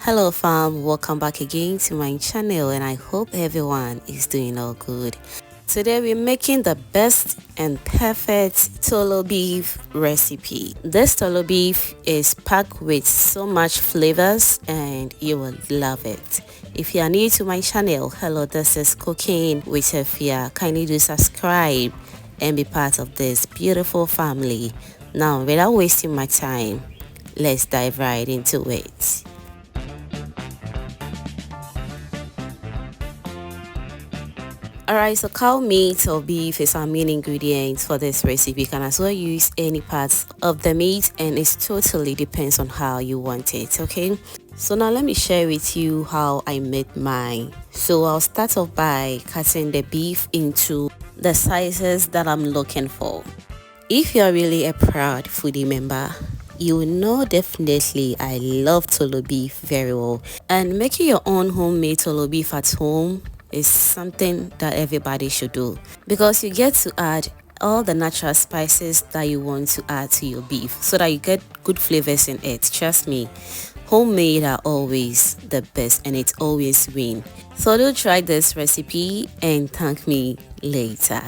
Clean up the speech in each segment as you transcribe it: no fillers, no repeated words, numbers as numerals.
Hello fam, welcome back again to my channel and I hope everyone is doing all good. Today we're making the best and perfect TOOLO beef recipe. This TOOLO beef is packed with so much flavors and you will love it. If you are new to my channel, hello, this is Cooking with Sophia. Kindly do subscribe and be part of this beautiful family. Now without wasting my time, let's dive right into it. Alright, so cow meat or beef is our main ingredient for this recipe. You can as well use any parts of the meat and it totally depends on how you want it, okay? So now let me share with you how I made mine. So I'll start off by cutting the beef into the sizes that I'm looking for. If you're really a proud foodie member, you will know definitely I love TOOLO beef very well. And making your own homemade TOOLO beef at home is something that everybody should do because you get to add all the natural spices that you want to add to your beef so that you get good flavors in it. Trust me, homemade are always the best and it always win. So do try this recipe and thank me later.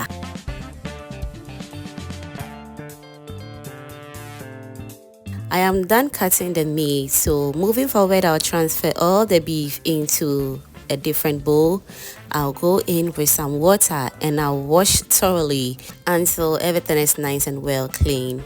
I am done cutting the meat, so moving forward I'll transfer all the beef into a different bowl. I'll go in with some water and I'll wash thoroughly until everything is nice and well clean.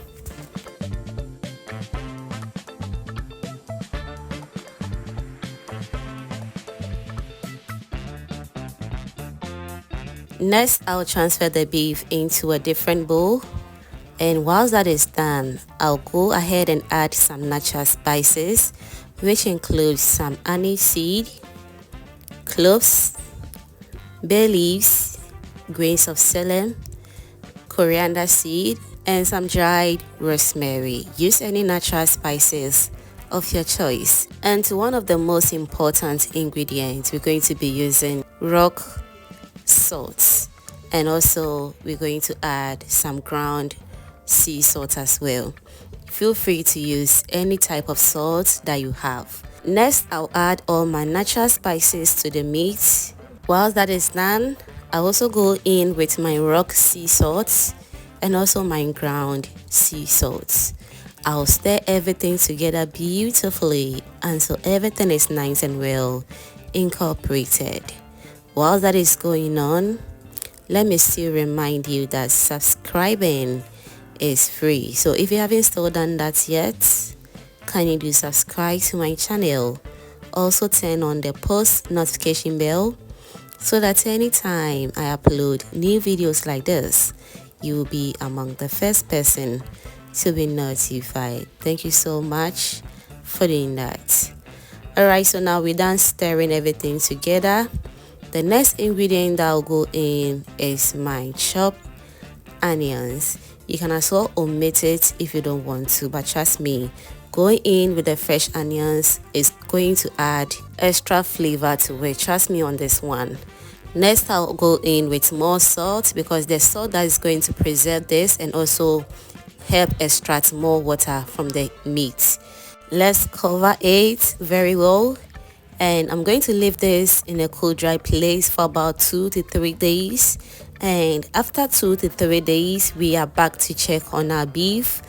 Next, I'll transfer the beef into a different bowl, and whilst that is done, I'll go ahead and add some natural spices, which includes some anise seed, cloves, bay leaves, grains of celery, coriander seed, and some dried rosemary. Use any natural spices of your choice. And to one of the most important ingredients, we're going to be using rock salt, and also we're going to add some ground sea salt as well. Feel free to use any type of salt that you have. Next, I'll add all my natural spices to the meat. While that is done, I'll also go in with my rock sea salt and also my ground sea salt. I'll stir everything together beautifully until everything is nice and well incorporated. While that is going on, let me still remind you that subscribing is free. So if you haven't still done that yet, kindly do subscribe to my channel. Also turn on the post notification bell so that anytime I upload new videos like this, you will be among the first person to be notified. Thank you so much for doing that. Alright, so now we're done stirring everything together. The next ingredient that will go in is my chopped onions. You can as well omit it if you don't want to, but trust me, going in with the fresh onions is going to add extra flavor to it. Trust me on this one. Next, I'll go in with more salt because the salt that is going to preserve this and also help extract more water from the meat. Let's cover it very well, and I'm going to leave this in a cool dry place for about 2 to 3 days. And after 2 to 3 days, we are back to check on our beef,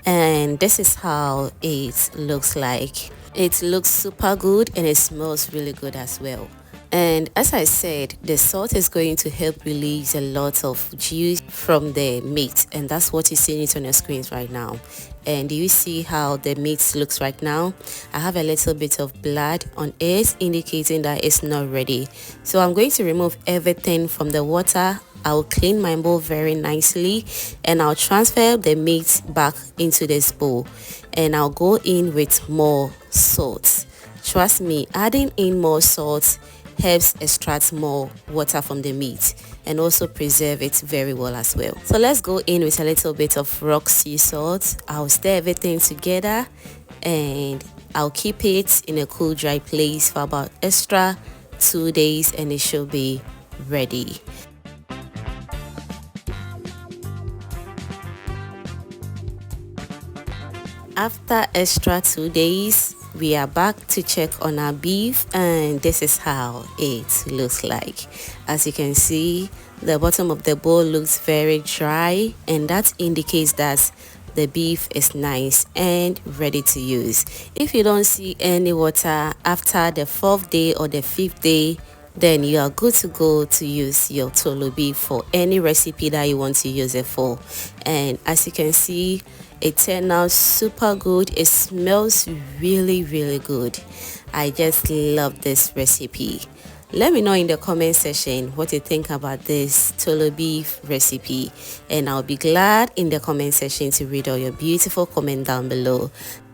and this is how it looks like. It looks super good and it smells really good as well. And as I said, the salt is going to help release a lot of juice from the meat, and that's what you're seeing it on your screens right now. And do you see how the meat looks right now? I have a little bit of blood on it indicating that it's not ready. So I'm going to remove everything from the water. I'll clean my bowl very nicely and I'll transfer the meat back into this bowl, and I'll go in with more salt. Trust me, adding in more salt helps extract more water from the meat and also preserve it very well as well. So let's go in with a little bit of rock sea salt. I'll stir everything together and I'll keep it in a cool dry place for about extra 2 days and it should be ready. After extra 2 days, We are back to check on our beef, and this is how it looks like. As you can see, the bottom of the bowl looks very dry, and that indicates that the beef is nice and ready to use. If you don't see any water after the 4th day or the 5th day, then you are good to go to use your TOOLO beef for any recipe that you want to use it for. And as you can see, it turned out super good. It smells really good. I just love this recipe. Let me know in the comment section what you think about this TOOLO beef recipe, and I'll be glad in the comment section to read all your beautiful comment down below.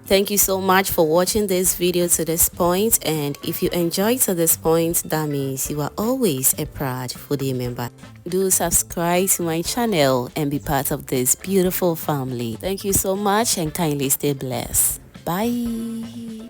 Thank you so much for watching this video to this point, and if you enjoyed to this point, that means you are always a proud foodie member. Do subscribe to my channel and be part of this beautiful family. Thank you so much and kindly stay blessed. Bye.